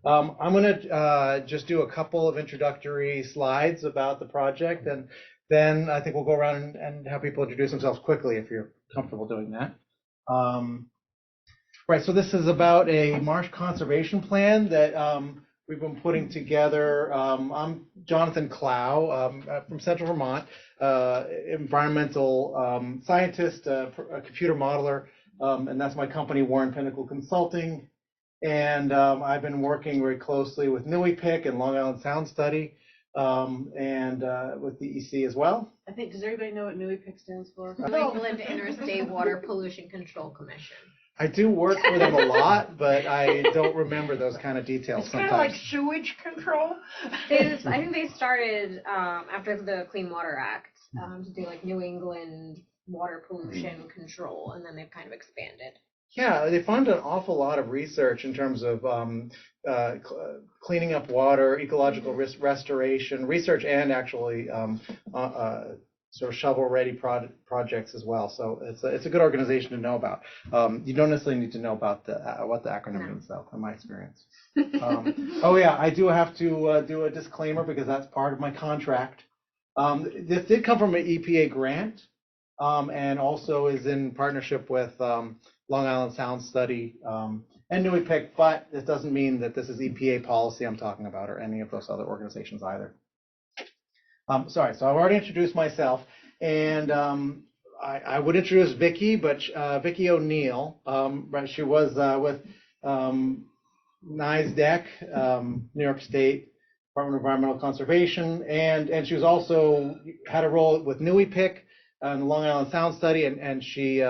I'm going to just do a couple of introductory slides about the project, and then I think we'll go around and have people introduce themselves quickly if you're comfortable doing that. Right, so this is about a marsh conservation plan that we've been putting together. I'm Jonathan Clow from Central Vermont, environmental scientist, a computer modeler, and that's my company, Warren Pinnacle Consulting. And I've been working very closely with NEIWPCC and Long Island SoundStudy, and with the EC as well. I think, does everybody know what NEIWPCC stands for? New England Interstate Water Pollution Control Commission. I do work for them a lot, but I don't remember those kind of details It's sometimes. kind of like sewage control. I think they started after the Clean Water Act to do like New England water pollution control, and then they've kind of expanded. Yeah, they fund an awful lot of research in terms of cleaning up water, ecological restoration, research, and actually sort of shovel-ready projects as well. So it's a good organization to know about. You don't necessarily need to know about what the acronym means, though, in my experience. Oh yeah, I do have to do a disclaimer because that's part of my contract. This did come from an EPA grant, and also is in partnership with Long Island SoundStudy and NEIWPCC, but this doesn't mean that this is EPA policy I'm talking about or any of those other organizations either. Sorry, so I've already introduced myself, and I would introduce Vicki, but Vicki O'Neill, right, she was with NYSDEC, New York State Department of Environmental Conservation, and she was also had a role with NEIWPCC and the Long Island SoundStudy, and she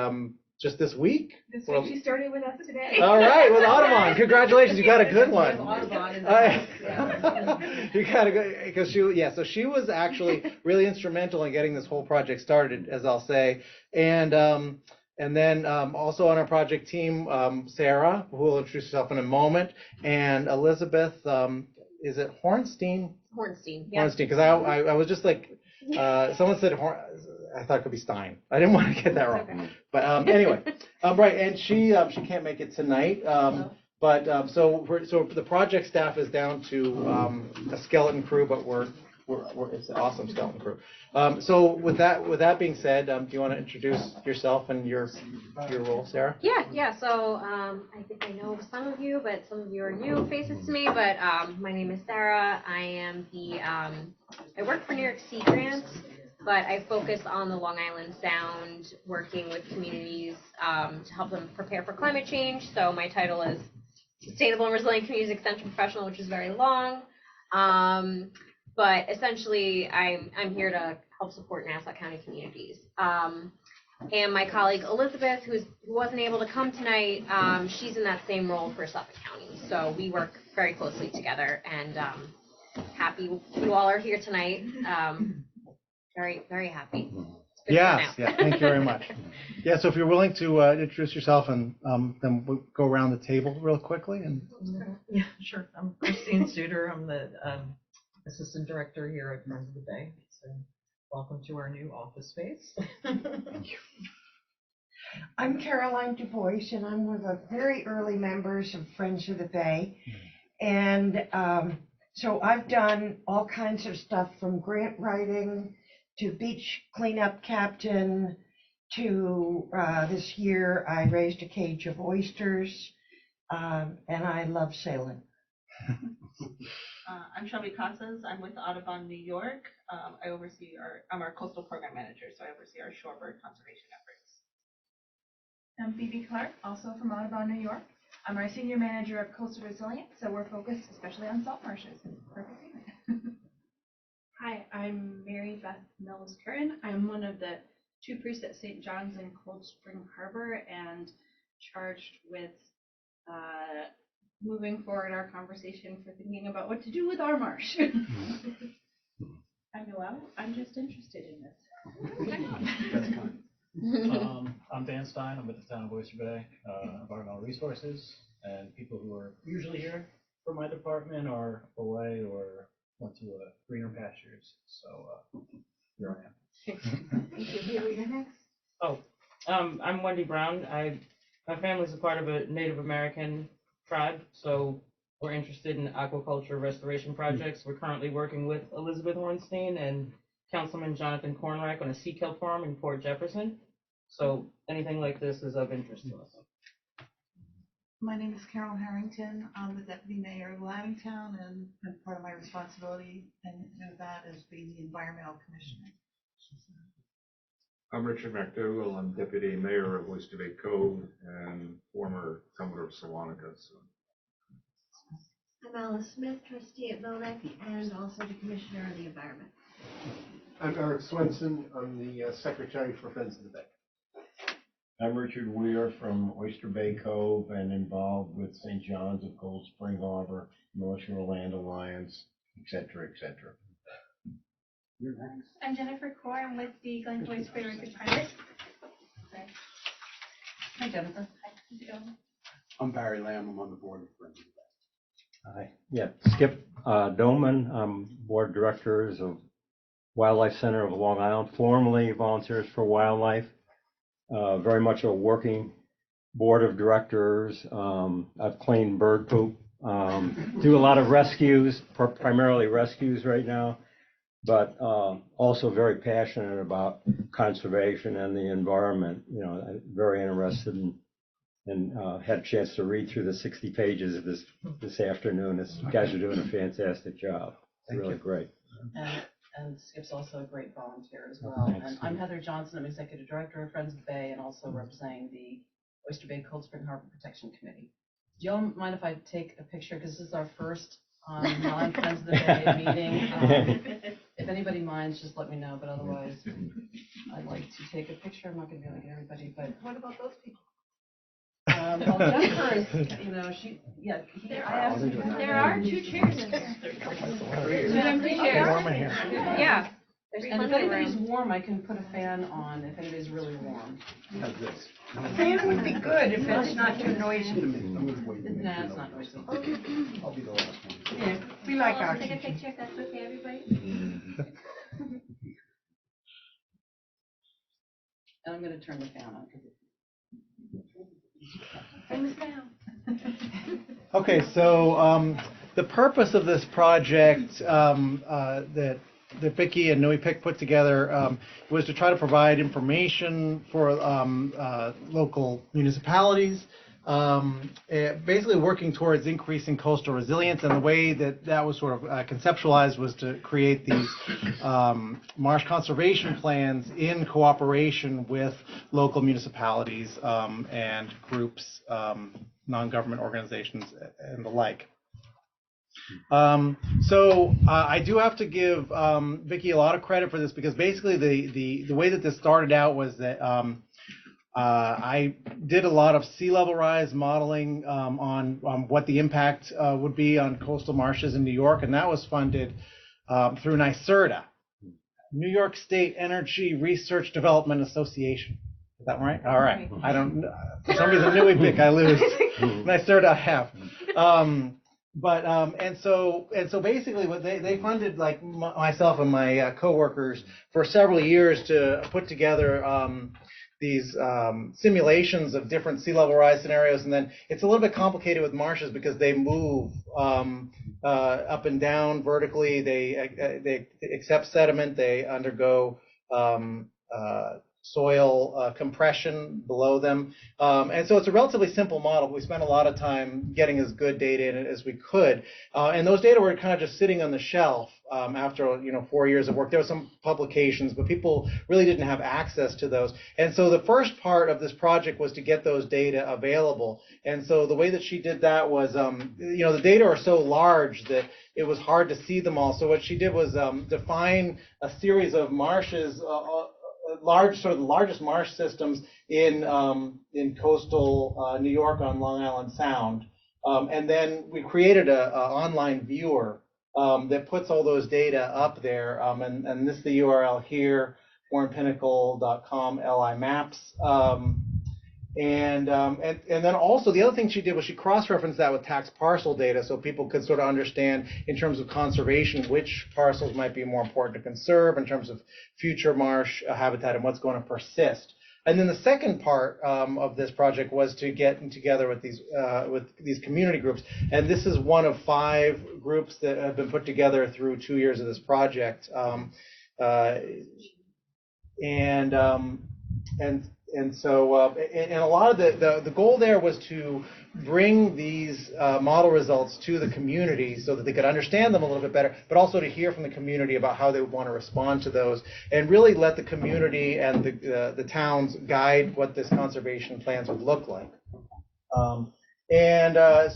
just this week? This week she started with us today. All right, with Audubon. Congratulations, you got a good one. Audubon in the You got to go, because so she was actually really instrumental in getting this whole project started, as I'll say. And then also on our project team, Sarah, who will introduce herself in a moment, and Elizabeth, is it Hornstein? Hornstein, yeah. Hornstein, because I was just like, someone said I thought it could be Stein. I didn't want to get that wrong. Okay. But anyway, right, and she can't make it tonight. But so the project staff is down to a skeleton crew, but it's an awesome skeleton crew. So with that being said, do you want to introduce yourself and your role, Sarah? Yeah. So I think I know some of you, but some of you are new faces to me. But my name is Sarah. I am I work for New York Sea Grants, but I focus on the Long Island Sound, working with communities to help them prepare for climate change. So my title is Sustainable and Resilient Communities Extension Professional, which is very long. But essentially, I'm here to help support Nassau County communities. And my colleague Elizabeth, who wasn't able to come tonight, she's in that same role for Suffolk County. So we work very closely together, and happy you all are here tonight. Very, very happy. Yes, thank you very much. Yeah, so if you're willing to introduce yourself, and then we'll go around the table real quickly. And yeah, sure. I'm Christine Suter. I'm the Assistant Director here at Friends of the Bay. So welcome to our new office space. Thank you. I'm Caroline Du Bois, and I'm one of the very early members of Friends of the Bay. And so I've done all kinds of stuff, from grant writing to beach cleanup captain to this year I raised a cage of oysters, and I love sailing. I'm Shelby Casas. I'm with Audubon, New York. I'm our coastal program manager, so I oversee our shorebird conservation efforts. I'm Phoebe Clark, also from Audubon, New York. I'm our senior manager of coastal resilience, so we're focused especially on salt marshes. Perfect. Hi, I'm Mary Beth Mills Curran. I'm one of the 2 priests at St. John's in Cold Spring Harbor, and charged with moving forward our conversation for thinking about what to do with our marsh. I'm Noel. I'm just interested in this. That's kind. I'm Dan Stein. I'm with the town of Oyster Bay, Environmental Resources, and people who are usually here for my department are away or went to greener pastures. So here I am. Thank you. You're next. Oh, I'm Wendy Brown. My family's a part of a Native American tribe, so we're interested in aquaculture restoration projects. We're currently working with Elizabeth Ornstein and Councilman Jonathan Cornrack on a sea kelp farm in Port Jefferson. So anything like this is of interest to us. My name is Carol Harrington. I'm the Deputy Mayor of Lavingtown, and part of my responsibility and that is being the Environmental Commissioner. I'm Richard McDougall. I'm Deputy Mayor of Oyster Bay Cove and former Commodore of Salonica. So. I'm Alice Smith, trustee at Vilnick, and also the Commissioner of the Environment. I'm Eric Swenson. I'm the Secretary for Friends of the Bay. I'm Richard Weir from Oyster Bay Cove and involved with St. John's of Cold Spring Harbor, North Shore Land Alliance, et cetera, et cetera. You're next. I'm Jennifer Core. I'm with the Glen Boys Freedom and Good Private. Hi, Jennifer. I'm Barry Lamb. I'm on the board of Friends of the Bay. Hi. Yeah, Skip Doman. I'm board directors of Wildlife Center of Long Island, formerly Volunteers for Wildlife. Very much a working board of directors. I've cleaned bird poop. Do a lot of rescues, primarily rescues right now, but also very passionate about conservation and the environment. You know, I'm very interested in, and had a chance to read through the 60 pages of this afternoon. You guys are doing a fantastic job. Really great. And Skip's also a great volunteer as well. Thanks. And I'm Heather Johnson. I'm Executive Director of Friends of the Bay and also representing the Oyster Bay Cold Spring Harbor Protection Committee. Do y'all mind if I take a picture? Because this is our first non-Friends of the Bay meeting. If anybody minds, just let me know. But otherwise, I'd like to take a picture. I'm not going to be able to get everybody. But What about those people? well, Jennifer is, you know, There are 2 chairs in there. Yeah. And if anybody's warm, I can put a fan on if anybody's really warm. How's this? A fan would be good if it's not too noisy. Nah, it's not noisy. I'll be the last one. Yeah, we like I'll take a oxygen. picture if that's okay, everybody. And I'm going to turn the fan on. Famous now. Okay, so the purpose of this project that Vicki and NEIWPCC put together was to try to provide information for local municipalities, basically working towards increasing coastal resilience. And the way that was sort of conceptualized was to create these marsh conservation plans in cooperation with local municipalities and groups, non-government organizations, and the like. So I do have to give Vicki a lot of credit for this, because basically the way that this started out was that I did a lot of sea level rise modeling on what the impact would be on coastal marshes in New York, and that was funded through NYSDEC, New York State Energy Research Development Association. Is that right? All right. I don't. For some reason, NEIWPCC I lose. NYSDEC I have. And so basically what they funded, like myself and my coworkers, for several years to put together these simulations of different sea level rise scenarios. And then it's a little bit complicated with marshes because they move up and down vertically. They accept sediment. They undergo soil compression below them. And so it's a relatively simple model. We spent a lot of time getting as good data in it as we could. And those data were kind of just sitting on the shelf after 4 years of work. There were some publications, but people really didn't have access to those. And so the first part of this project was to get those data available. And so the way that she did that was, the data are so large that it was hard to see them all. So what she did was define a series of marshes, sort of the largest marsh systems in coastal New York on Long Island Sound, and then we created a online viewer that puts all those data up there, and this is the URL here, warrenpinnacle.com LI maps. And then also the other thing she did was she cross-referenced that with tax parcel data, so people could sort of understand in terms of conservation which parcels might be more important to conserve in terms of future marsh habitat and what's going to persist. And then the second part of this project was to get together with these community groups. And this is one of 5 groups that have been put together through 2 years of this project. And so a lot of the goal there was to bring these model results to the community so that they could understand them a little bit better, but also to hear from the community about how they would want to respond to those, and really let the community and the towns guide what this conservation plans would look like.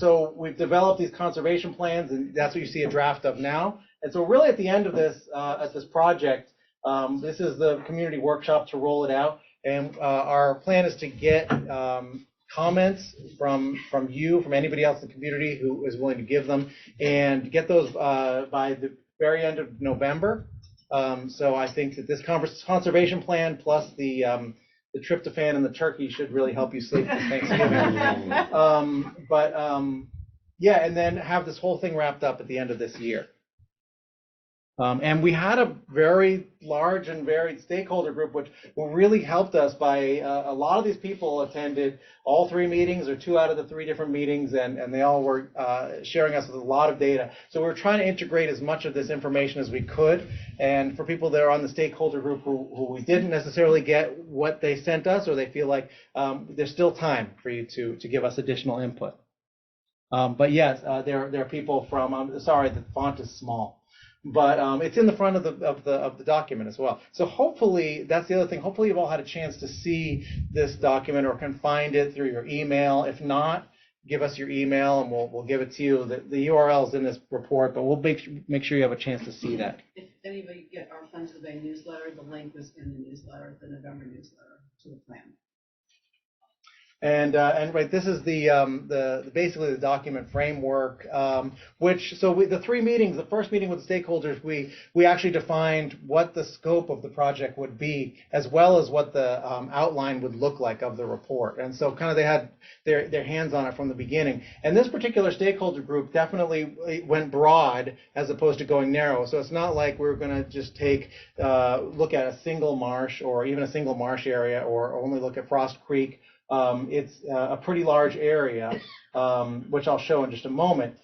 So we've developed these conservation plans, and that's what you see a draft of now. And so really at the end of this, at this project, this is the community workshop to roll it out. And our plan is to get comments from you, from anybody else in the community who is willing to give them, and get those by the very end of November. So I think that this conservation plan plus the tryptophan and the turkey should really help you sleep for Thanksgiving. Yeah, and then have this whole thing wrapped up at the end of this year. And we had a very large and varied stakeholder group, which really helped us by a lot of these people attended all 3 meetings or 2 out of the 3 different meetings, and they all were sharing us with a lot of data. So we were trying to integrate as much of this information as we could. And for people that are on the stakeholder group who we didn't necessarily get what they sent us, or they feel like there's still time for you to give us additional input. But yes, there are people from, sorry, the font is small. But it's in the front of the document as well. So hopefully, that's the other thing. Hopefully you've all had a chance to see this document or can find it through your email. If not, give us your email and we'll give it to you. The URL is in this report, but we'll make sure you have a chance to see that. If anybody get our Friends of the Bay newsletter, the link is in the newsletter, the November newsletter to the plan. And right, this is basically the document framework, the 3 meetings, the first meeting with the stakeholders, we actually defined what the scope of the project would be, as well as what the outline would look like of the report. And so kind of they had their hands on it from the beginning. And this particular stakeholder group definitely went broad as opposed to going narrow. So it's not like we're going to just look at a single marsh or even a single marsh area, or only look at Frost Creek. It's a pretty large area, which I'll show in just a moment.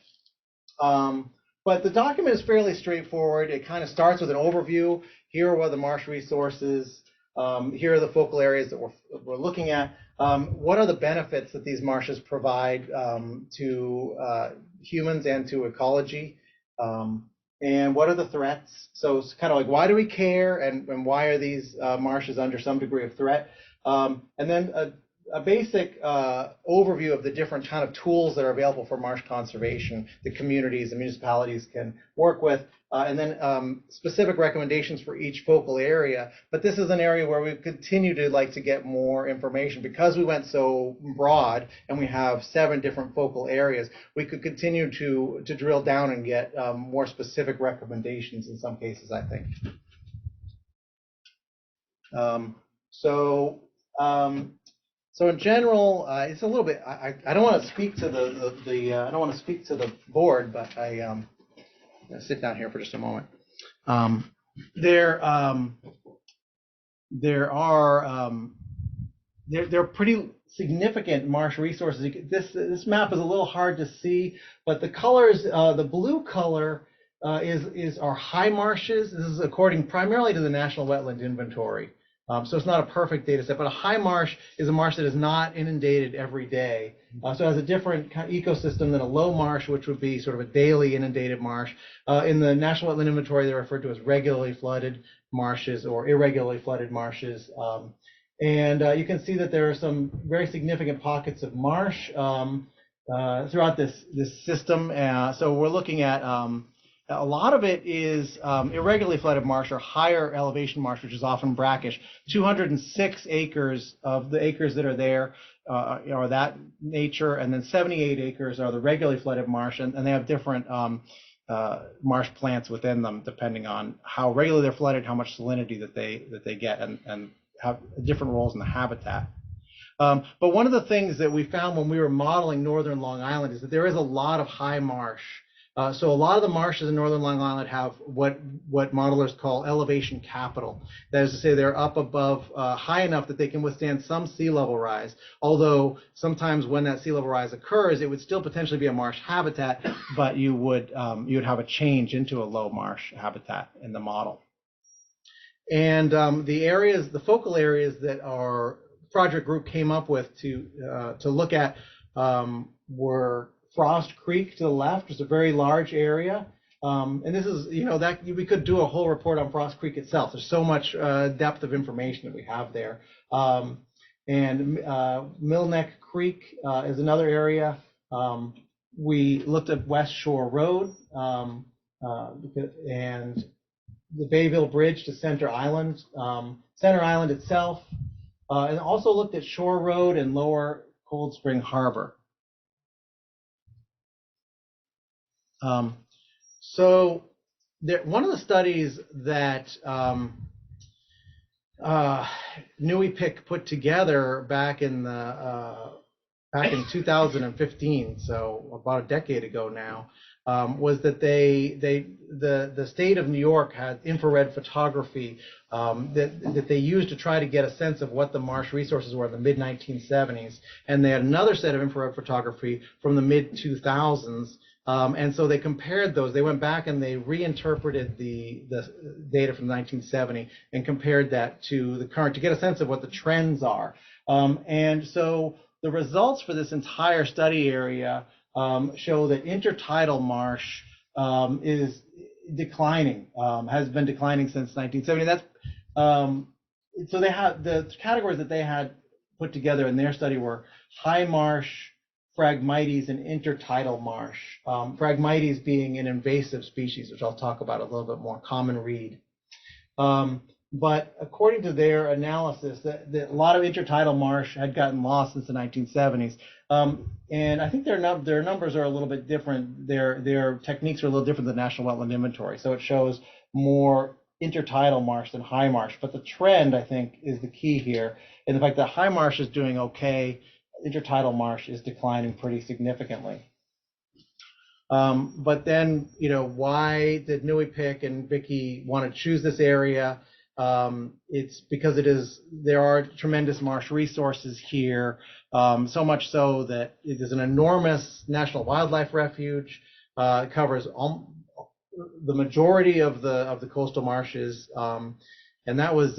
But the document is fairly straightforward. It kind of starts with an overview. Here are what the marsh resources. Here are the focal areas that we're looking at. What are the benefits that these marshes provide to humans and to ecology? And what are the threats? So it's kind of like, why do we care, and why are these marshes under some degree of threat? And then a basic overview of the different kind of tools that are available for marsh conservation, the communities, the municipalities can work with, and then specific recommendations for each focal area. But this is an area where we continue to like to get more information. Because we went so broad and we have 7 different focal areas, we could continue to drill down and get more specific recommendations in some cases, I think. So in general, it's a little bit. I don't want to speak to I don't want to speak to the board, but I'm gonna sit down here for just a moment. There are pretty significant marsh resources. This map is a little hard to see, but the colors, the blue color is our high marshes. This is according primarily to the National Wetland Inventory. So it's not a perfect data set, but a high marsh is a marsh that is not inundated every day. So it has a different kind of ecosystem than a low marsh, which would be sort of a daily inundated marsh. In the National Wetland Inventory, they're referred to as regularly flooded marshes or irregularly flooded marshes. And you can see that there are some very significant pockets of marsh throughout this system. So we're looking at a lot of it is irregularly flooded marsh or higher elevation marsh, which is often brackish. 206 acres of the acres that are there are that nature, and then 78 acres are the regularly flooded marsh, and they have different marsh plants within them depending on how regularly they're flooded, how much salinity that they get, and have different roles in the habitat. But one of the things that we found when we were modeling northern Long Island is that there is a lot of high marsh So a lot of the marshes in northern Long Island have what modelers call elevation capital. That is to say, they're up above high enough that they can withstand some sea level rise. Although sometimes when that sea level rise occurs, it would still potentially be a marsh habitat, but you would have a change into a low marsh habitat in the model. And the focal areas that our project group came up with to look at were Frost Creek to the left. It's a very large area. And this is, that we could do a whole report on Frost Creek itself. There's so much depth of information that we have there. And Millneck Creek is another area. We looked at West Shore Road and the Bayville Bridge to Center Island, Center Island itself, and also looked at Shore Road and Lower Cold Spring Harbor. So one of the studies that NEIWPCC put together back in 2015, so about a decade ago now, was that the state of New York had infrared photography that they used to try to get a sense of what the marsh resources were in the mid-1970s, and they had another set of infrared photography from the mid-2000s. And so they compared those. They went back and they reinterpreted the data from 1970 and compared that to the current to get a sense of what the trends are. And so the results for this entire study area show that intertidal marsh is declining, has been declining since 1970. That's so they had the categories that they had put together in their study were high marsh, Phragmites, and intertidal marsh. Phragmites being an invasive species, which I'll talk about a little bit more, common reed. But according to their analysis, that a lot of intertidal marsh had gotten lost since the 1970s. And I think their numbers are a little bit different. Their techniques are a little different than National Wetland Inventory. So it shows more intertidal marsh than high marsh. But the trend, I think, is the key here. And the fact that high marsh is doing okay, intertidal marsh is declining pretty significantly. But then, why did NEIWPCC and Vicki want to choose this area? It's because there are tremendous marsh resources here, so much so that it is an enormous national wildlife refuge. It covers the majority of the coastal marshes, and that was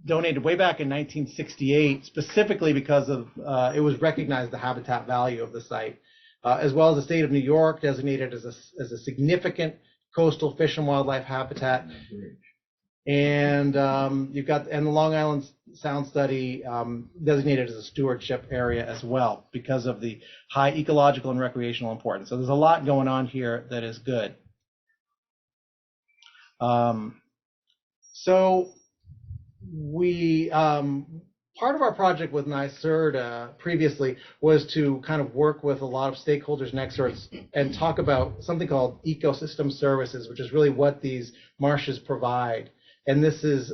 donated way back in 1968, specifically because of it was recognized the habitat value of the site, as well as the state of New York designated as a significant coastal fish and wildlife habitat. And you've got the Long Island SoundStudy designated as a stewardship area as well because of the high ecological and recreational importance. So there's a lot going on here that is good. So we part of our project with NYSDEC previously was to kind of work with a lot of stakeholders and experts and talk about something called ecosystem services, which is really what these marshes provide. And this is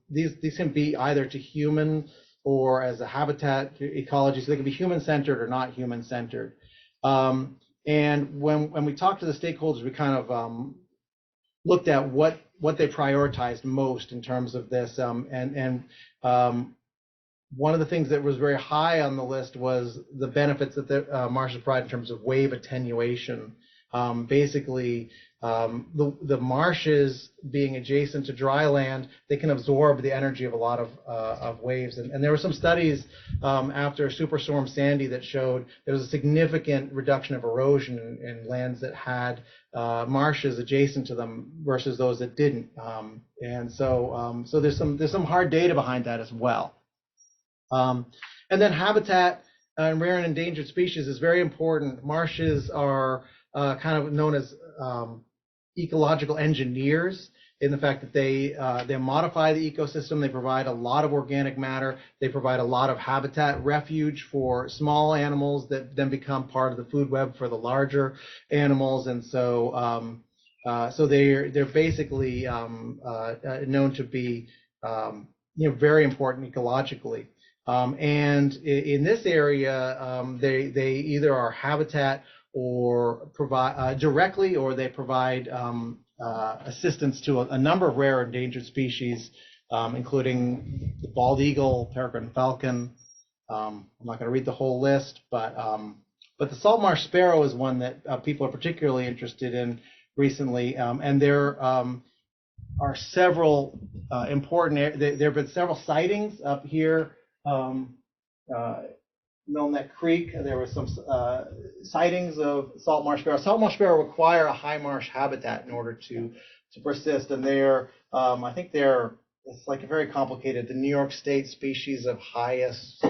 these can be either to human or as a habitat ecology, so they can be human-centered or not human-centered. And when we talked to the stakeholders, we kind of looked at what they prioritized most in terms of this. One of the things that was very high on the list was the benefits that the marshes provide in terms of wave attenuation. Basically, the marshes being adjacent to dry land, they can absorb the energy of a lot of waves. And there were some studies after Superstorm Sandy that showed there was a significant reduction of erosion in lands that had marshes adjacent to them versus those that didn't. And so there's some hard data behind that as well. And then habitat and rare and endangered species is very important. Marshes are kind of known as ecological engineers in the fact that they modify the ecosystem. They provide a lot of organic matter. They provide a lot of habitat refuge for small animals that then become part of the food web for the larger animals. And so so they're basically known to be very important ecologically. And in this area, they either are habitat or provide directly, or they provide assistance to a number of rare endangered species, including the bald eagle, peregrine falcon. I'm not going to read the whole list, but the salt marsh sparrow is one that people are particularly interested in recently, and there are several important. There have been several sightings up here. Millneck Creek, there were some sightings of salt marsh sparrow. Salt marsh sparrow require a high marsh habitat in order to persist, and I think it's like very complicated. The New York State species of highest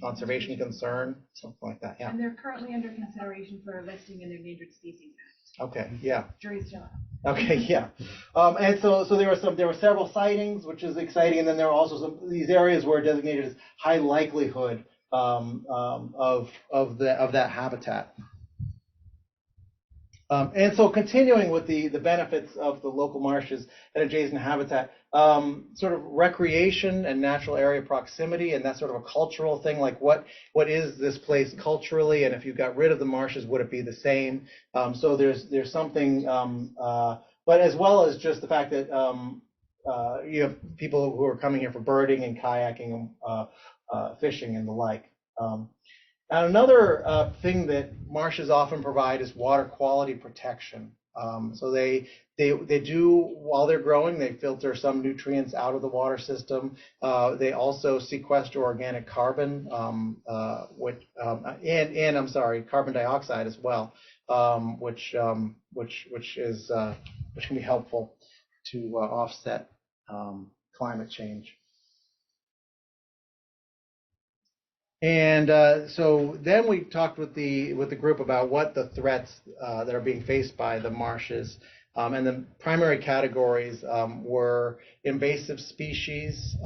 conservation concern, something like that. Yeah. And they're currently under consideration for listing in the Endangered Species Act. Okay. Yeah. Jury's still out. Okay. Yeah. And so there were several sightings, which is exciting, and then there were also these areas were designated as high likelihood of that habitat. And so continuing with the benefits of the local marshes and adjacent habitat, sort of recreation and natural area proximity, and that's sort of a cultural thing, like what is this place culturally, and if you got rid of the marshes, would it be the same? So there's something, but as well as just the fact that you have people who are coming here for birding and kayaking, fishing and the like. And another thing that marshes often provide is water quality protection. So they do, while they're growing, they filter some nutrients out of the water system. They also sequester organic carbon, carbon dioxide as well, which can be helpful to offset climate change. And so then we talked with the group about what the threats that are being faced by the marshes, and the primary categories were invasive species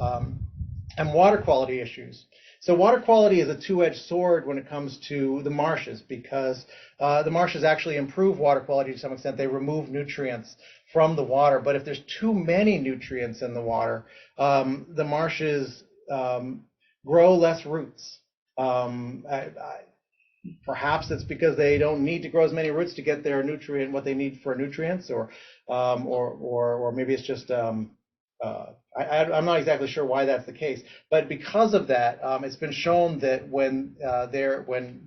and water quality issues. So water quality is a two-edged sword when it comes to the marshes, because the marshes actually improve water quality to some extent. They remove nutrients from the water, but if there's too many nutrients in the water, the marshes grow less roots. Perhaps it's because they don't need to grow as many roots to get their what they need for nutrients, or maybe it's just I'm not exactly sure why that's the case. But because of that, it's been shown that when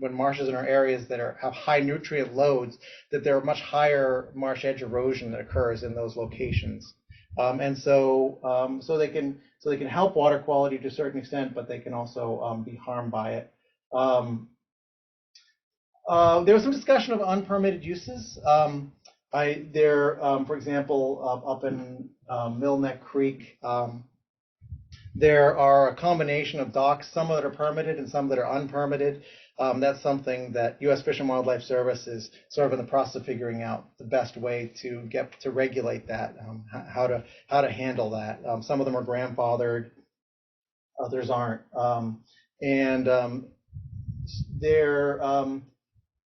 marshes in our areas that have high nutrient loads, that there are much higher marsh edge erosion that occurs in those locations. And so they can help water quality to a certain extent, but they can also be harmed by it. There was some discussion of unpermitted uses. For example, up in Millneck Creek, there are a combination of docks, some that are permitted and some that are unpermitted. That's something that U.S. Fish and Wildlife Service is sort of in the process of figuring out the best way to regulate that, how to handle that. Some of them are grandfathered, others aren't, and there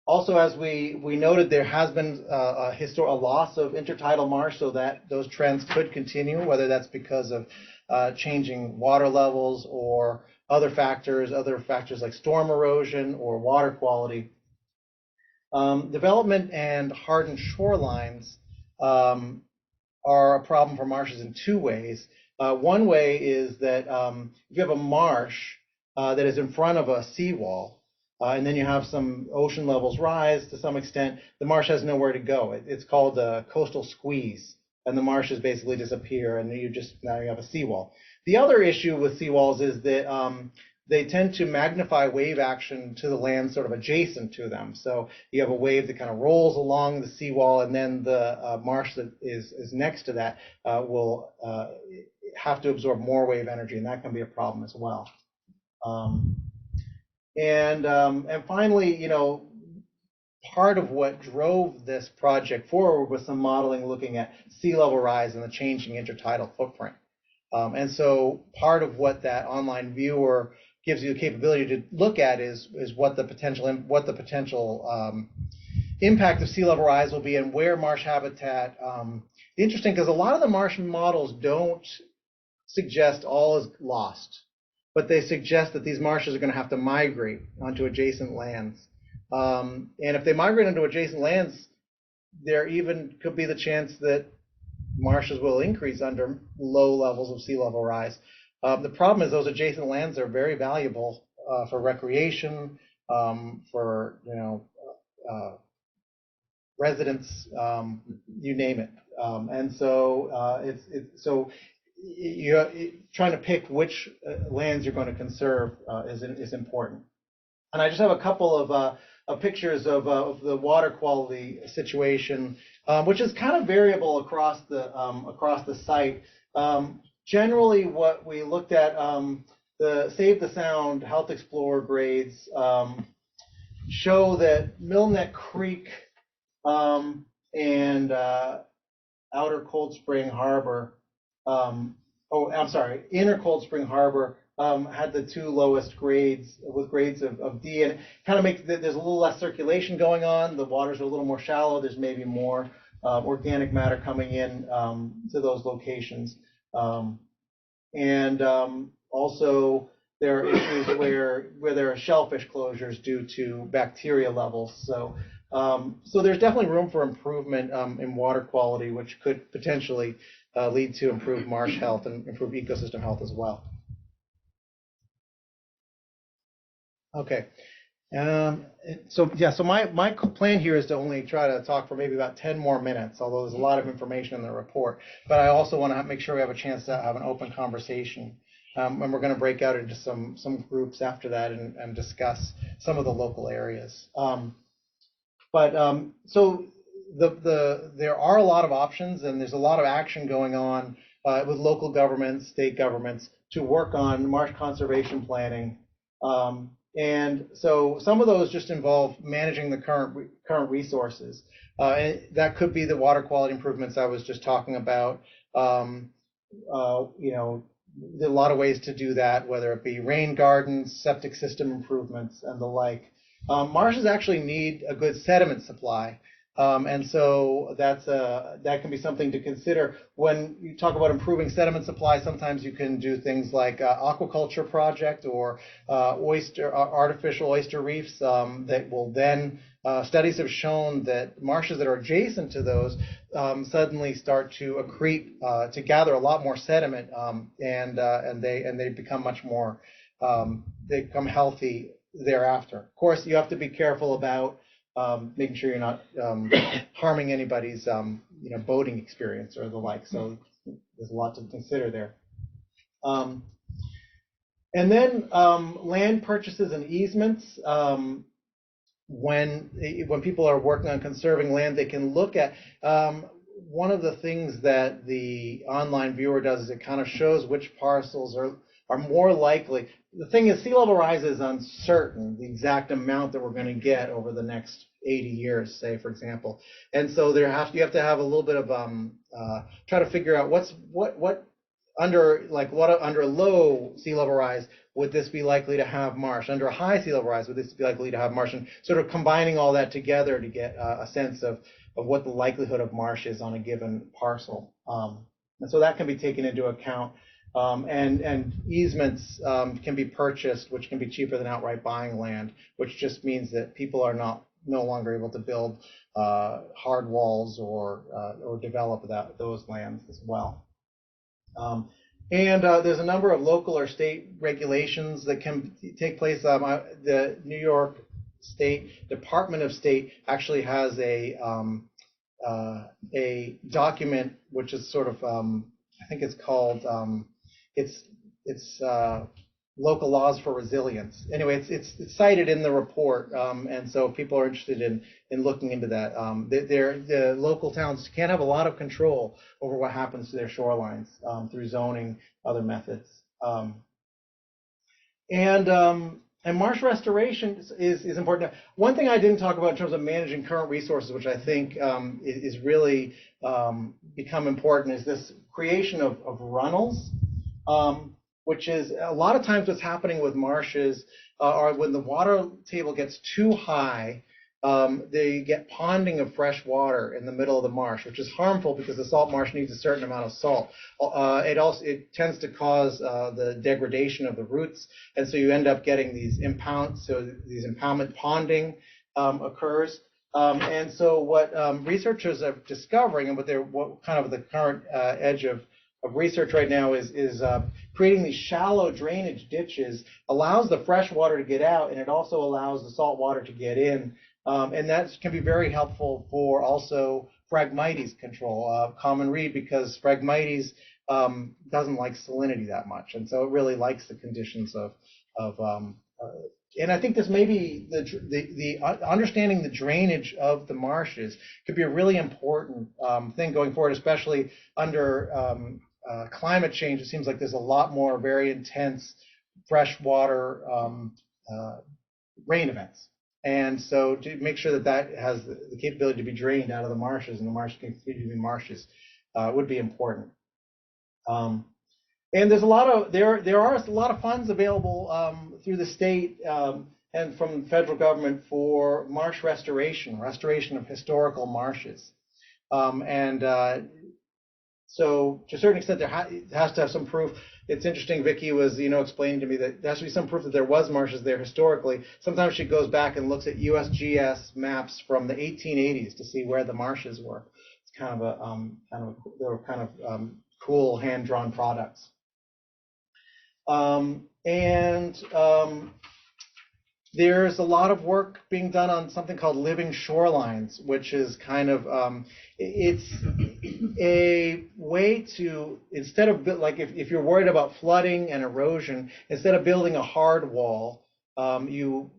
also, as we noted, there has been a loss of intertidal marsh, so that those trends could continue, whether that's because of changing water levels or other factors like storm erosion or water quality. Development and hardened shorelines are a problem for marshes in two ways. One way is that if you have a marsh that is in front of a seawall, and then you have some ocean levels rise to some extent, the marsh has nowhere to go. It's called a coastal squeeze, and the marshes basically disappear, and now you have a seawall. The other issue with seawalls is that they tend to magnify wave action to the land sort of adjacent to them. So you have a wave that kind of rolls along the seawall, and then the marsh that is next to that will have to absorb more wave energy, and that can be a problem as well. And finally, part of what drove this project forward was some modeling looking at sea level rise and the changing intertidal footprint. And so part of what that online viewer gives you the capability to look at is what the potential impact of sea level rise will be, and where marsh habitat. Interesting, because a lot of the marsh models don't suggest all is lost, but they suggest that these marshes are going to have to migrate onto adjacent lands. And if they migrate into adjacent lands, there even could be the chance that marshes will increase under low levels of sea level rise. The problem is those adjacent lands are very valuable for recreation, for residents, you name it. And so trying to pick which lands you're going to conserve is important. And I just have a couple of pictures of the water quality situation, which is kind of variable across the site. Generally, what we looked at, the Save the Sound Health Explorer grades show that Millneck Creek and Outer Cold Spring Harbor, Inner Cold Spring Harbor had the two lowest grades, with grades of D, and it kind of makes there's a little less circulation going on. The waters are a little more shallow. There's maybe more organic matter coming in to those locations, and also there are issues where there are shellfish closures due to bacteria levels. So there's definitely room for improvement in water quality, which could potentially lead to improved marsh health and improved ecosystem health as well. Okay. So my plan here is to only try to talk for maybe about 10 more minutes, although there's a lot of information in the report. But I also want to make sure we have a chance to have an open conversation. And we're going to break out into some groups after that and discuss some of the local areas. So there are a lot of options, and there's a lot of action going on with local governments, state governments, to work on marsh conservation planning. And so some of those just involve managing the current resources. And that could be the water quality improvements I was just talking about. There are a lot of ways to do that, whether it be rain gardens, septic system improvements, and the like. Marshes actually need a good sediment supply. And so that can be something to consider. When you talk about improving sediment supply, sometimes you can do things like aquaculture project or artificial oyster reefs that will then, studies have shown that marshes that are adjacent to those suddenly start to accrete, to gather a lot more sediment, and they become much more, they become healthy thereafter. Of course, you have to be careful about making sure you're not harming anybody's boating experience or the like. So there's a lot to consider there. And then land purchases and easements. When people are working on conserving land, they can look at one of the things that the online viewer does is it kind of shows which parcels are more likely. The thing is, sea level rise is uncertain, the exact amount that we're going to get over the next 80 years, say, for example. And so you have to have a little bit of try to figure out what under low sea level rise would this be likely to have marsh? Under a high sea level rise, would this be likely to have marsh? And sort of combining all that together to get a sense of what the likelihood of marsh is on a given parcel. And so that can be taken into account. And easements can be purchased, which can be cheaper than outright buying land, which just means that people are no longer able to build hard walls or develop those lands as well. And there's a number of local or state regulations that can take place. The New York State Department of State actually has a document which is sort of I think it's called it's local laws for resilience. Anyway, it's cited in the report, and so if people are interested in looking into that. The local towns can have a lot of control over what happens to their shorelines through zoning, other methods. And marsh restoration is important. One thing I didn't talk about in terms of managing current resources, which I think is really become important, is this creation of runnels. Which is a lot of times what's happening with marshes are when the water table gets too high, they get ponding of fresh water in the middle of the marsh, which is harmful because the salt marsh needs a certain amount of salt. It tends to cause the degradation of the roots, and so you end up getting these impoundment ponding, occurs. And so what researchers are discovering, and what kind of the current edge of research right now is creating these shallow drainage ditches allows the fresh water to get out, and it also allows the salt water to get in. And that can be very helpful for also Phragmites control, common reed, because Phragmites doesn't like salinity that much, and so it really likes the conditions of and I think this may be the understanding the drainage of the marshes could be a really important thing going forward, especially under climate change. It seems like there's a lot more very intense freshwater rain events. And so to make sure that that has the capability to be drained out of the marshes and the marshes can continue to be marshes would be important. And there's a lot of there are a lot of funds available through the state and from the federal government for marsh restoration of historical marshes. So to a certain extent, there has to have some proof. It's interesting, Vicki was explaining to me that there has to be some proof that there was marshes there historically. Sometimes she goes back and looks at USGS maps from the 1880s to see where the marshes were. It's kind of they were kind of cool hand-drawn products. There's a lot of work being done on something called living shorelines, which is kind of it's a way to, instead of like if you're worried about flooding and erosion, instead of building a hard wall, you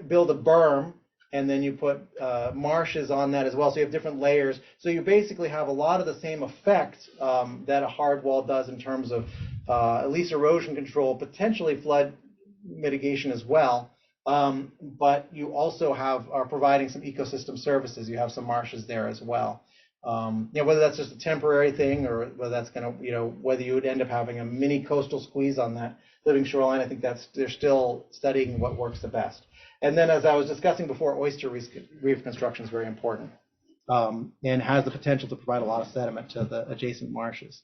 build a berm, and then you put marshes on that as well, so you have different layers. So you basically have a lot of the same effect that a hard wall does in terms of at least erosion control, potentially flood mitigation as well. But you also are providing some ecosystem services. You have some marshes there as well. Whether that's just a temporary thing or whether that's going to, whether you would end up having a mini coastal squeeze on that living shoreline, I think they're still studying what works the best. And then, as I was discussing before, oyster reef construction is very important and has the potential to provide a lot of sediment to the adjacent marshes.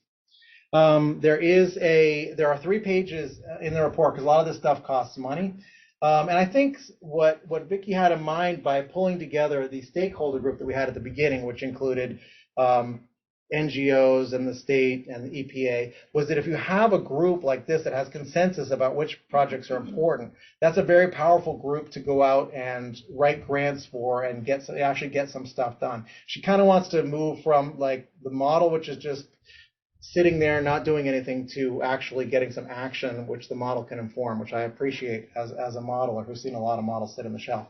There are 3 pages in the report because a lot of this stuff costs money. And I think what Vicki had in mind by pulling together the stakeholder group that we had at the beginning, which included NGOs and the state and the EPA, was that if you have a group like this that has consensus about which projects are important, that's a very powerful group to go out and write grants for and actually get some stuff done. She kind of wants to move from like the model, which is just sitting there not doing anything, to actually getting some action, which the model can inform, which I appreciate as a modeler who's seen a lot of models sit in the shelf.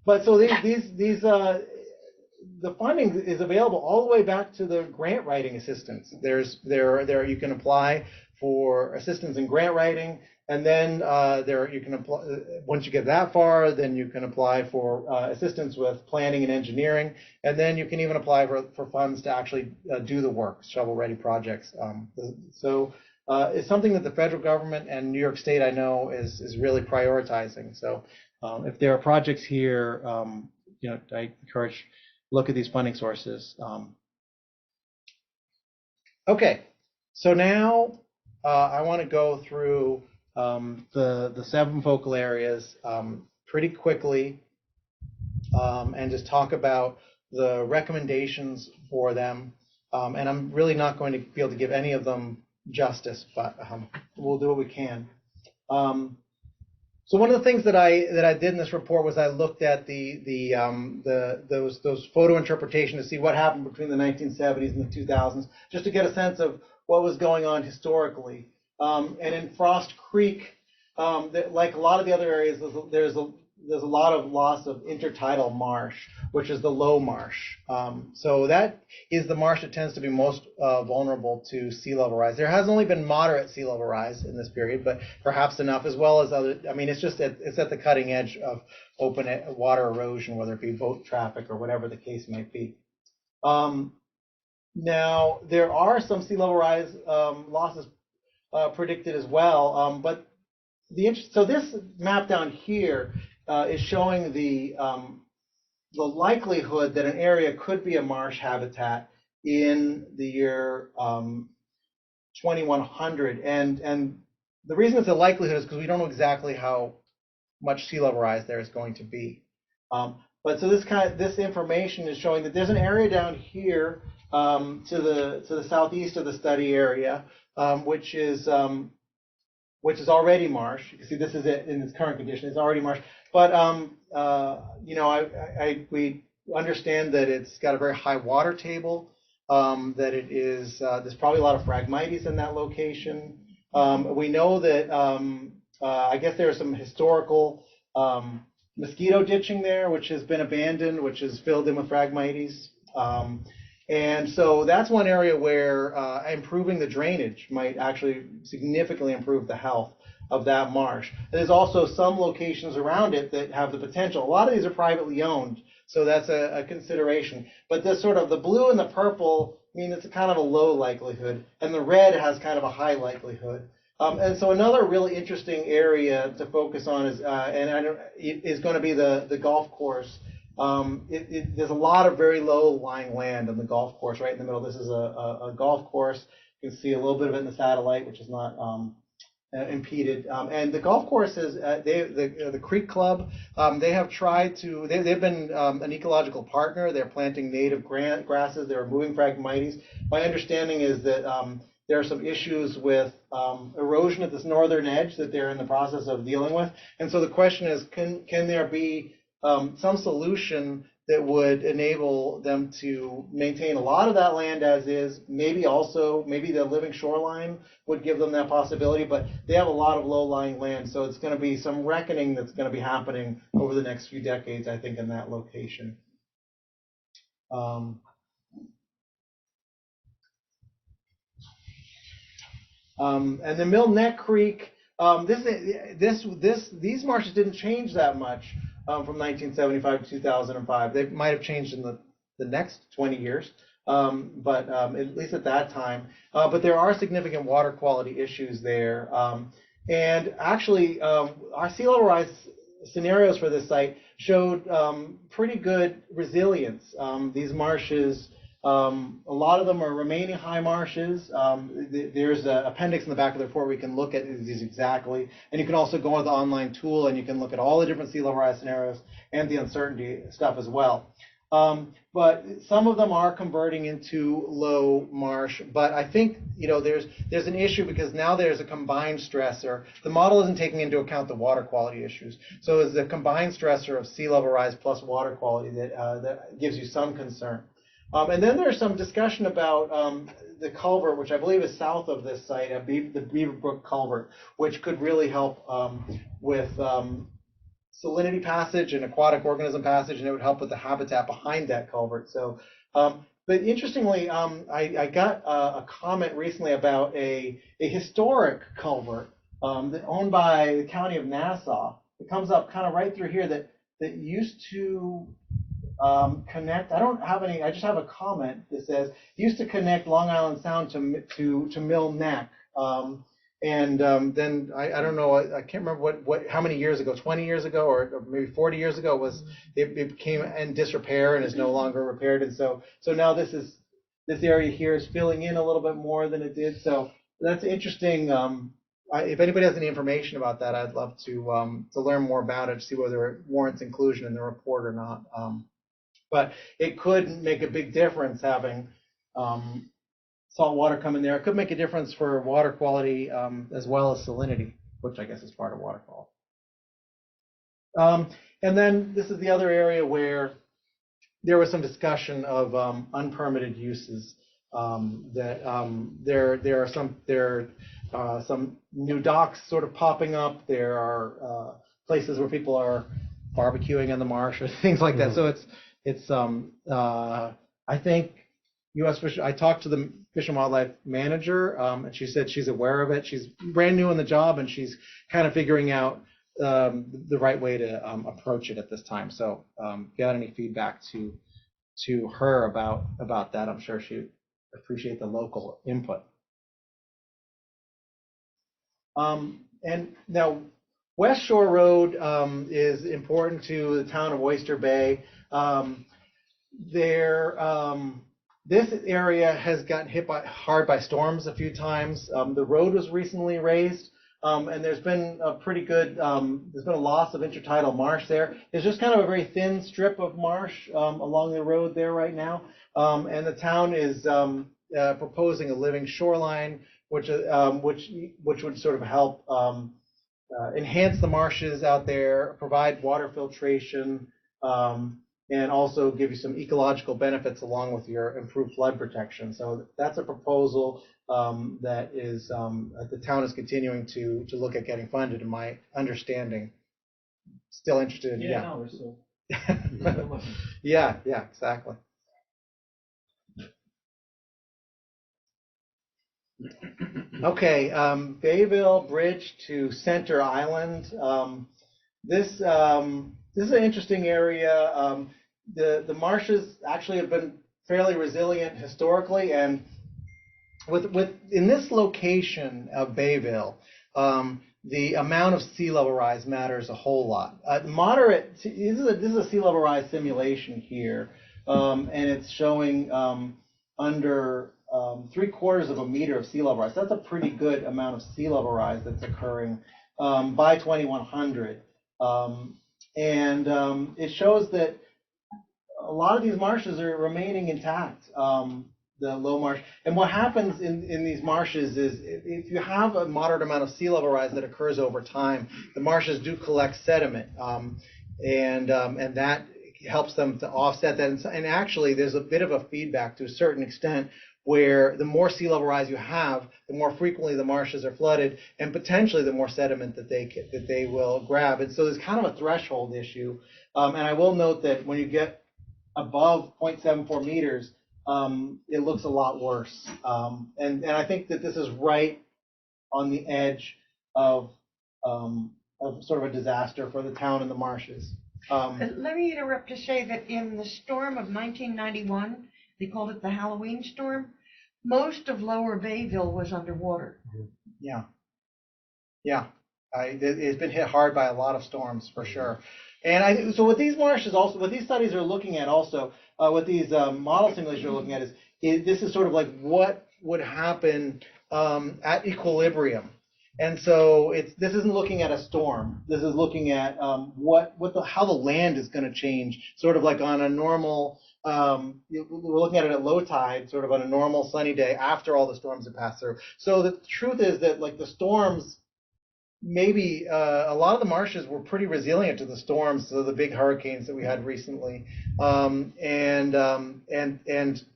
But so the funding is available all the way back to the grant writing assistance. You can apply for assistance in grant writing, and then you can apply, once you get that far, then you can apply for assistance with planning and engineering, and then you can even apply for funds to actually do the work, shovel-ready projects. So it's something that the federal government and New York State, I know, is really prioritizing. So if there are projects here, I encourage look at these funding sources. Okay, so now I want to go through the 7 focal areas pretty quickly and just talk about the recommendations for them. And I'm really not going to be able to give any of them justice, but we'll do what we can. So one of the things that I did in this report was I looked at those photo interpretation to see what happened between the 1970s and the 2000s, just to get a sense of what was going on historically. And in Frost Creek, like a lot of the other areas, there's a lot of loss of intertidal marsh, which is the low marsh. So that is the marsh that tends to be most vulnerable to sea level rise. There has only been moderate sea level rise in this period, but perhaps enough, as well as other. I mean, it's at the cutting edge of open water erosion, whether it be boat traffic or whatever the case might be. Now there are some sea level rise losses predicted as well, but so this map down here is showing the likelihood that an area could be a marsh habitat in the year 2100, and the reason it's a likelihood is because we don't know exactly how much sea level rise there is going to be. But so this information is showing that there's an area down here to the southeast of the study area, which is already marsh. You can see this is it in its current condition. It's already marsh. But you know, we understand that it's got a very high water table. That it is there's probably a lot of Phragmites in that location. We know that I guess there's some historical mosquito ditching there, which has been abandoned, which is filled in with Phragmites. And so that's one area where improving the drainage might actually significantly improve the health of that marsh. There's also some locations around it that have the potential. A lot of these are privately owned, so that's a consideration. But this sort of the blue and the purple mean it's a kind of a low likelihood, and the red has kind of a high likelihood. And so another really interesting area to focus on is going to be the golf course. There's a lot of very low-lying land on the golf course right in the middle. This is a golf course. You can see a little bit of it in the satellite, which is not impeded. And the golf course is the Creek Club. They have tried to. They've been an ecological partner. They're planting native grasses. They're removing Phragmites. My understanding is that there are some issues with erosion at this northern edge that they're in the process of dealing with. And so the question is, can there be some solution that would enable them to maintain a lot of that land as is? Maybe the living shoreline would give them that possibility, but they have a lot of low-lying land, so it's going to be some reckoning that's going to be happening over the next few decades, I think, in that location. And the Mill Neck Creek, these marshes didn't change that much from 1975 to 2005. They might have changed in the next 20 years, but at least at that time. But there are significant water quality issues there. And actually, our sea level rise scenarios for this site showed pretty good resilience. These marshes, a lot of them are remaining high marshes. There's an appendix in the back of the report where you can look at these exactly. And you can also go on the online tool and you can look at all the different sea level rise scenarios and the uncertainty stuff as well. But some of them are converting into low marsh. But I think, you know, there's an issue because now there's a combined stressor. The model isn't taking into account the water quality issues. So it's the combined stressor of sea level rise plus water quality that gives you some concern. And then there's some discussion about the culvert, which I believe is south of this site, the Beaver Brook culvert, which could really help with salinity passage and aquatic organism passage, and it would help with the habitat behind that culvert. So, but interestingly, I got a comment recently about a historic culvert owned by the county of Nassau. It comes up kind of right through here that used to connect. I don't have any. I just have a comment that says used to connect Long Island Sound to Mill Neck. And then I don't know. I can't remember how many years ago. 20 years ago, or maybe 40 years ago, it became in disrepair and is no longer repaired. And so now this area here is filling in a little bit more than it did. So that's interesting. If anybody has any information about that, I'd love to learn more about it, to see whether it warrants inclusion in the report or not. But it could make a big difference having salt water come in there. It could make a difference for water quality as well as salinity, which I guess is part of water quality. And then this is the other area where there was some discussion of unpermitted uses. There are some new docks sort of popping up. There are places where people are barbecuing in the marsh or things like that. So it's I think U.S. Fish. I talked to the Fish and Wildlife manager, and she said she's aware of it. She's brand new in the job, and she's kind of figuring out the right way to approach it at this time. So if you got any feedback to her about that, I'm sure she'd appreciate the local input. And now West Shore Road is important to the town of Oyster Bay. This area has gotten hit hard by storms a few times. The road was recently raised, and there's been a pretty good, there's been a loss of intertidal marsh there. There's just kind of a very thin strip of marsh along the road there right now, and the town is proposing a living shoreline, which would sort of help enhance the marshes out there, provide water filtration, and also give you some ecological benefits along with your improved flood protection. So that's a proposal that is the town is continuing to look at getting funded, in my understanding. Still interested in, Yeah, no, we're still looking. yeah, exactly. Okay, Bayville Bridge to Center Island. This is an interesting area. The marshes actually have been fairly resilient historically, and in this location of Bayville, the amount of sea level rise matters a whole lot. Moderate. This is a sea level rise simulation here, and it's showing under 3/4 of a meter of sea level rise. That's a pretty good amount of sea level rise that's occurring by 2100. It shows that a lot of these marshes are remaining intact, the low marsh. And what happens in these marshes is if you have a moderate amount of sea level rise that occurs over time, the marshes do collect sediment, and that helps them to offset that. And actually, there's a bit of a feedback to a certain extent, where the more sea level rise you have, the more frequently the marshes are flooded, and potentially the more sediment that they will grab. And so there's kind of a threshold issue. And I will note that when you get above 0.74 meters, it looks a lot worse. And I think that this is right on the edge of sort of a disaster for the town and the marshes. Let me interrupt to say that in the storm of 1991, they called it the Halloween storm, most of Lower Bayville was underwater. Yeah. It's been hit hard by a lot of storms, for sure. And so what these marshes also, what these studies are looking at also, what these model simulations are looking at is this is sort of like what would happen at equilibrium. And so this isn't looking at a storm. This is looking at how the land is going to change, sort of like on a normal. We're looking at it at low tide, sort of on a normal sunny day after all the storms have passed through. So the truth is that like the storms, maybe a lot of the marshes were pretty resilient to the storms, so the big hurricanes that we had recently, and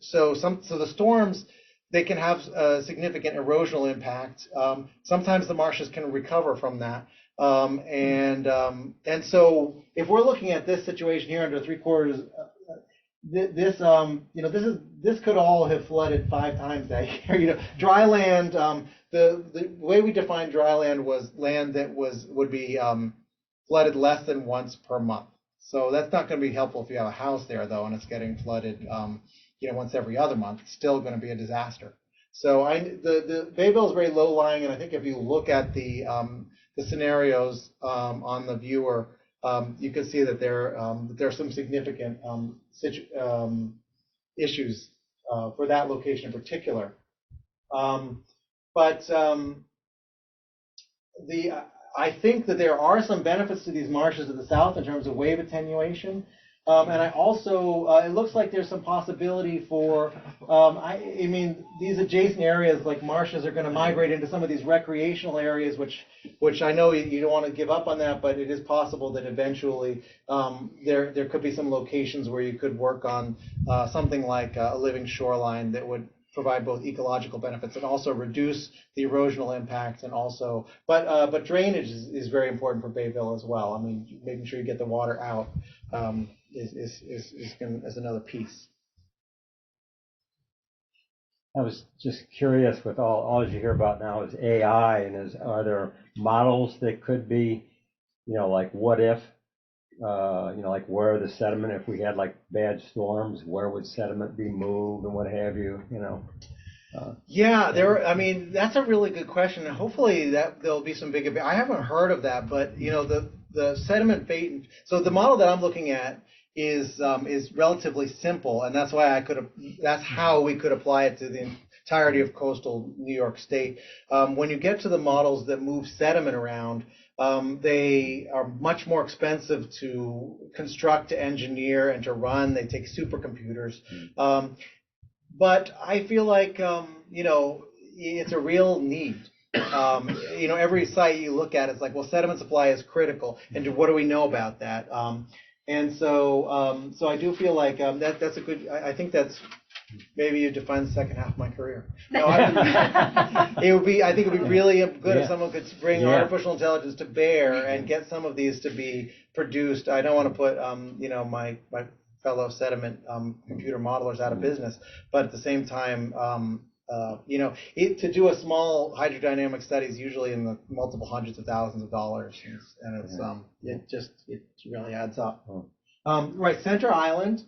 so the storms, they can have a significant erosional impact. Sometimes the marshes can recover from that, and so if we're looking at this situation here under 3/4. This could all have flooded 5 times that year. Dry land. The way we define dry land was land that would be flooded less than once per month. So that's not going to be helpful if you have a house there, though, and it's getting flooded, once every other month. It's still going to be a disaster. So the Bayville is very low lying, and I think if you look at the scenarios on the viewer. You can see that there are some significant issues for that location in particular. I think that there are some benefits to these marshes to the south in terms of wave attenuation. And I also, it looks like there's some possibility for, these adjacent areas like marshes are going to migrate into some of these recreational areas, which I know you don't want to give up on that, but it is possible that eventually there could be some locations where you could work on something like a living shoreline that would provide both ecological benefits and also reduce the erosional impacts, and also, but drainage is very important for Bayville as well. I mean, making sure you get the water out is another piece. I was just curious, with all you hear about now is AI, and are there models that could be, like what if, like where the sediment, if we had like bad storms, where would sediment be moved and what have you, that's a really good question, and hopefully there'll be some big. I haven't heard of that, but the sediment fate. So the model that I'm looking at is relatively simple, and that's why that's how we could apply it to entirety of coastal New York State. When you get to the models that move sediment around, they are much more expensive to construct, to engineer, and to run. They take supercomputers. But I feel like, it's a real need. Every site you look at, it's like, well, sediment supply is critical, and what do we know about that? So I do feel like that's a good. I think that's maybe you define the second half of my career. No, I think it would be really good if someone could bring artificial intelligence to bear and get some of these to be produced. I don't want to put my fellow sediment computer modelers out of business, but at the same time, to do a small hydrodynamic study is usually in the multiple hundreds of thousands of dollars, and it's it really adds up. Right, Center Island.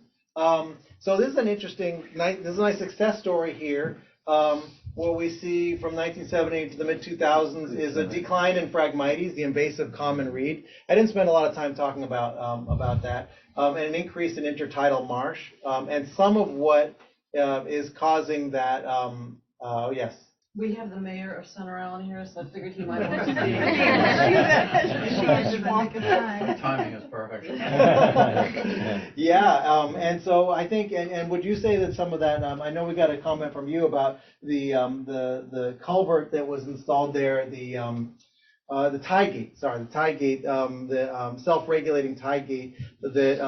So this is an interesting, this is a nice success story here. What we see from 1970 to the mid-2000s is a decline in Phragmites, the invasive common reed. I didn't spend a lot of time talking about that, and an increase in intertidal marsh, and some of what is causing that. Yes. We have the mayor of Center Island here, so I figured he might want to Timing is perfect. Yeah, and so I think, and would you say that some of that? I know we got a comment from you about the culvert that was installed there, the tie gate. Sorry, the tie gate, the self-regulating tie gate that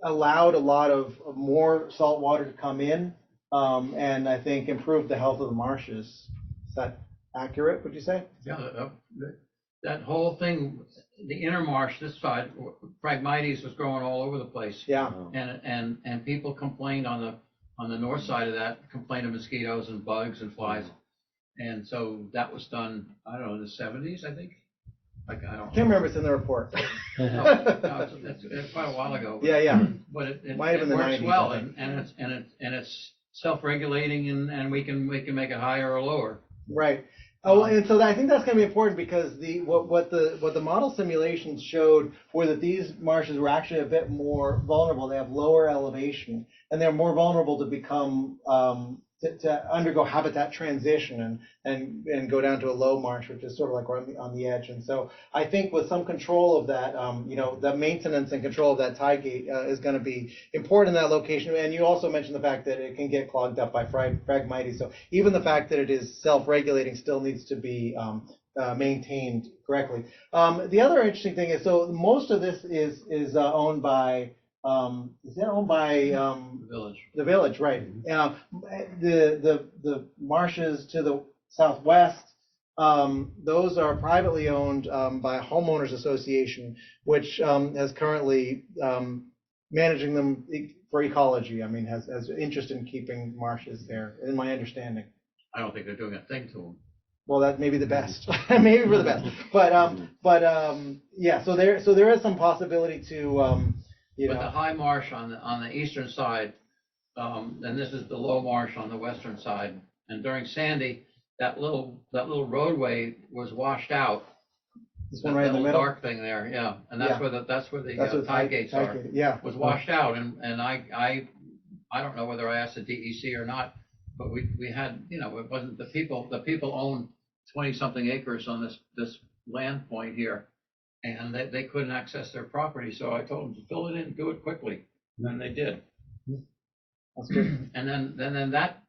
allowed a lot of more salt water to come in. And I think improved the health of the marshes. Is that accurate, would you say? Yeah, that whole thing, the inner marsh, this side, Phragmites was growing all over the place. Yeah. And people complained on the north side of that, complained of mosquitoes and bugs and flies. And so that was done, I don't know, in the 70s, I think. I can't remember. It's in the report. No, it's quite a while ago. Yeah. But it might have been the works 90s, well, and it's self-regulating, and we can make it higher or lower. Right. Oh, and so I think that's going to be important because what the model simulations showed were that these marshes were actually a bit more vulnerable. They have lower elevation, and they're more vulnerable to become to undergo habitat transition and go down to a low marsh, which is sort of like on the edge. And so I think with some control of that, the maintenance and control of that tie gate is going to be important in that location. And you also mentioned the fact that it can get clogged up by Phragmites. So even the fact that it is self-regulating still needs to be maintained correctly. The other interesting thing is, so most of this is owned by. Is that owned by the village? The village, right? The marshes to the southwest, those are privately owned by a homeowners association, which is currently managing them for ecology. I mean, has interest in keeping marshes there, in my understanding. I don't think they're doing a thing to them. Well, that may be the best, maybe for the best. But yeah. So there is some possibility to. But the high marsh on the eastern side, and this is the low marsh on the western side. And during Sandy, that little roadway was washed out. This one right in the middle. Dark thing there, yeah. And that's where the tie gates are. Yeah. Was washed out, and I don't know whether I asked the DEC or not, but we had, it wasn't the people own 20-something acres on this land point here. And they couldn't access their property, so I told them to fill it in, do it quickly, and they did. That's good. And then that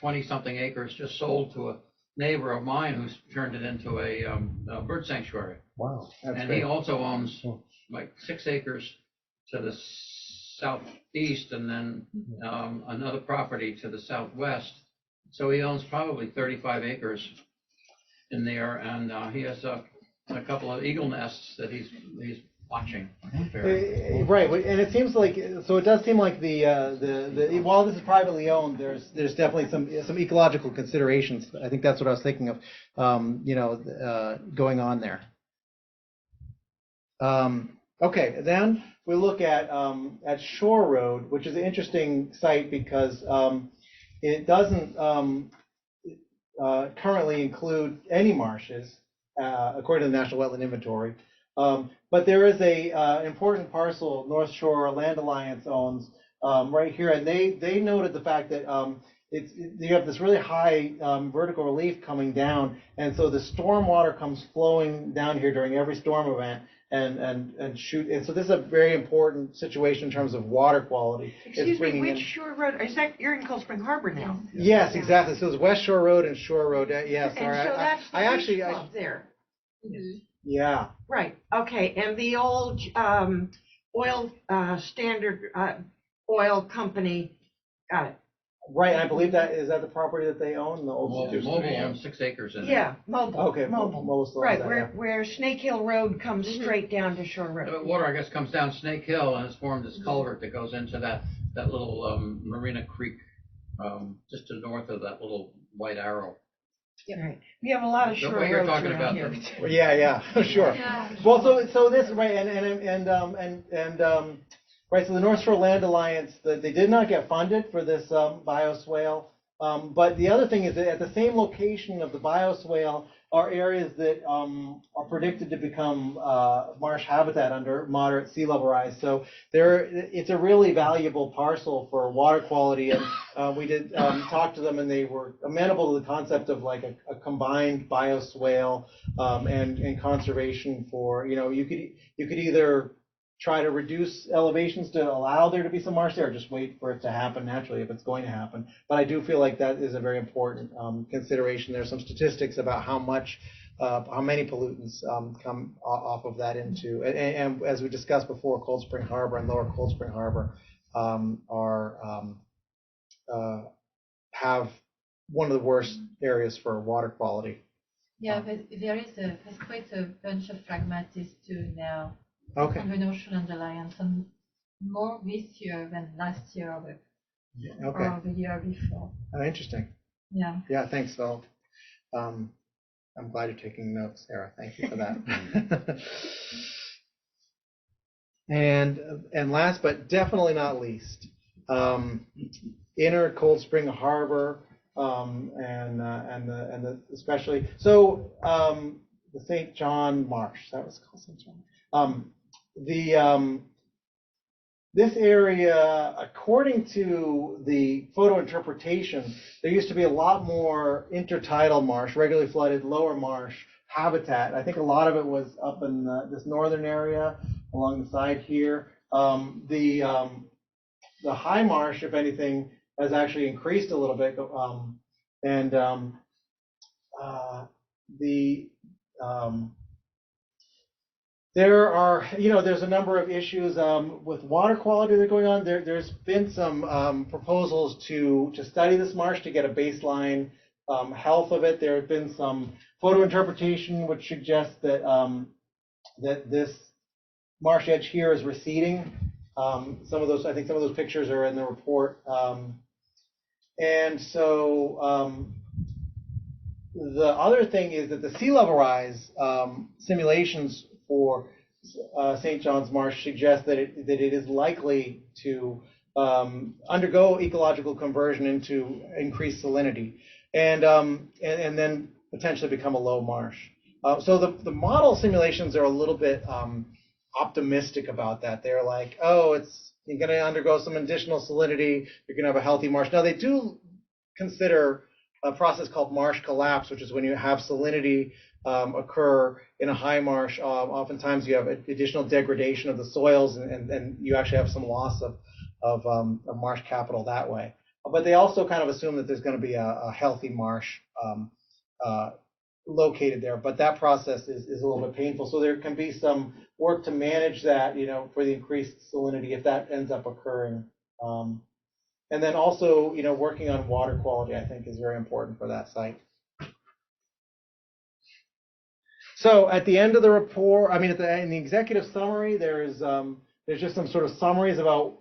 20-something acres just sold to a neighbor of mine who's turned it into a bird sanctuary. Wow. And he also owns like 6 acres to the southeast, and then another property to the southwest. So he owns probably 35 acres in there, and he has a couple of eagle nests that he's watching. Right, and it seems like, so it does seem like the while this is privately owned, there's definitely some ecological considerations. I think that's what I was thinking of, going on there. Okay, then we look at Shore Road, which is an interesting site because it doesn't currently include any marshes. According to the National Wetland Inventory. But there is an important parcel North Shore Land Alliance owns right here, and they noted the fact that you have this really high vertical relief coming down, and so the storm water comes flowing down here during every storm event and shoot. And so this is a very important situation in terms of water quality. Excuse me, which Shore Road, is that, you're in Cold Spring Harbor now? Yes, exactly. So it's West Shore Road and Shore Road. Yeah, sorry. And so that's the I actually, beach club there. yeah. Right, okay, and the old oil Standard Oil Company, got it. Right, and I believe that, is that the property that they own, the old? Mobile owns 6 acres in it. Yeah, mobile. Okay, Mobile. still Right, owns that, where, yeah. where Snake Hill Road comes straight down to Shore Road. The water, I guess, comes down Snake Hill and has formed this culvert that goes into that little Marina Creek, just to the north of that little white arrow. Right. We have a lot of The shore way you're roads talking around about here. Well, yeah, sure. Well, so this, right, right, so the North Shore Land Alliance, they did not get funded for this bioswale. But the other thing is that at the same location of the bioswale are areas that are predicted to become marsh habitat under moderate sea level rise. So it's a really valuable parcel for water quality. And we did talk to them, and they were amenable to the concept of like a combined bioswale and conservation for, you could either try to reduce elevations to allow there to be some marsh there, or just wait for it to happen naturally if it's going to happen. But I do feel like that is a very important consideration. There's some statistics about how many pollutants come off of that into, and as we discussed before, Cold Spring Harbor and Lower Cold Spring Harbor have one of the worst areas for water quality. Yeah, but there's quite a bunch of pragmatists too now. Okay. From the North Shore Land Alliance, and more this year than last year or the year before. Oh, interesting. Yeah. Yeah, thanks. So, I'm glad you're taking notes, Sarah. Thank you for that. And last but definitely not least, inner Cold Spring Harbor, and the especially the St. John Marsh. That was called St. John. This area, according to the photo interpretation, there used to be a lot more intertidal marsh, regularly flooded lower marsh habitat. I think a lot of it was up in this northern area along the side here. The high marsh, if anything, has actually increased a little bit, there's a number of issues with water quality that are going on. There's been some proposals to study this marsh to get a baseline health of it. There have been some photo interpretation which suggests that that this marsh edge here is receding. I think some of those pictures are in the report. And so the other thing is that the sea level rise simulations for St. John's Marsh suggest that it is likely to undergo ecological conversion into increased salinity, and then potentially become a low marsh. So the model simulations are a little bit optimistic about that. They're like, oh, you're going to undergo some additional salinity, you're going to have a healthy marsh. Now they do consider a process called marsh collapse, which is when you have salinity occur in a high marsh. Oftentimes you have additional degradation of the soils, and you actually have some loss of marsh capital that way. But they also kind of assume that there's going to be a healthy marsh located there. But that process is a little bit painful. So there can be some work to manage that, for the increased salinity if that ends up occurring. And then also, working on water quality, I think, is very important for that site. So at the end of the report, in the executive summary, there's just some sort of summaries about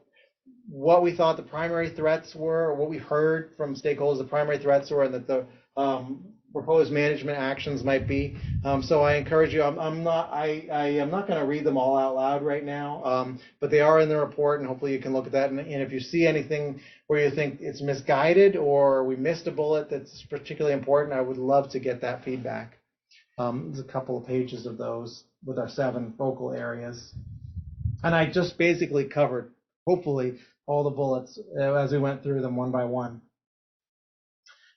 what we thought the primary threats were, or what we heard from stakeholders the primary threats were, and that the proposed management actions might be. So I encourage you. I'm not going to read them all out loud right now, but they are in the report, and hopefully you can look at that. And if you see anything where you think it's misguided or we missed a bullet that's particularly important, I would love to get that feedback. There's a couple of pages of those with our 7 focal areas, and I just basically covered, hopefully, all the bullets as we went through them one by one.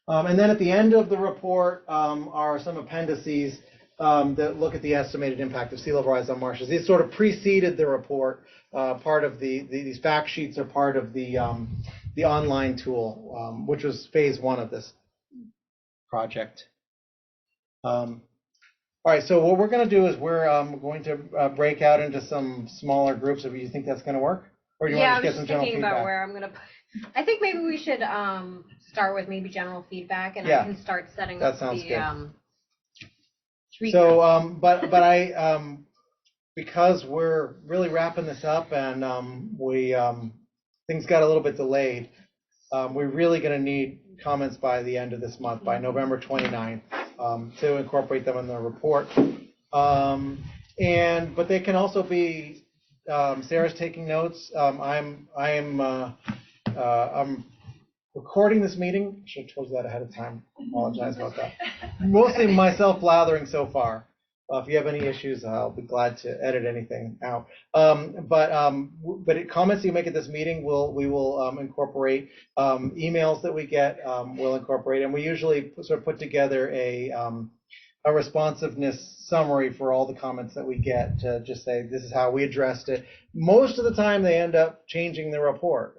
And then at the end of the report are some appendices that look at the estimated impact of sea level rise on marshes. These sort of preceded the report. Part of these fact sheets are part of the online tool, which was phase 1 of this project. All right, so what we're going to do is we're going to break out into some smaller groups. If you think that's going to work, or do you want to just get some general feedback? About where I'm going to put. I think maybe we should start with maybe general feedback, and I can start setting up the. So, but I because we're really wrapping this up, and things got a little bit delayed. We're really going to need comments by the end of this month, by November 29th, to incorporate them in the report. But they can also be. Sarah's taking notes. I'm recording this meeting. Should have told you that ahead of time. Apologize about that. Mostly myself blathering so far. If you have any issues, I'll be glad to edit anything out. But comments you make at this meeting, we will incorporate. Emails that we get, we'll incorporate, and we usually sort of put together a responsiveness summary for all the comments that we get to just say this is how we addressed it. Most of the time, they end up changing the report.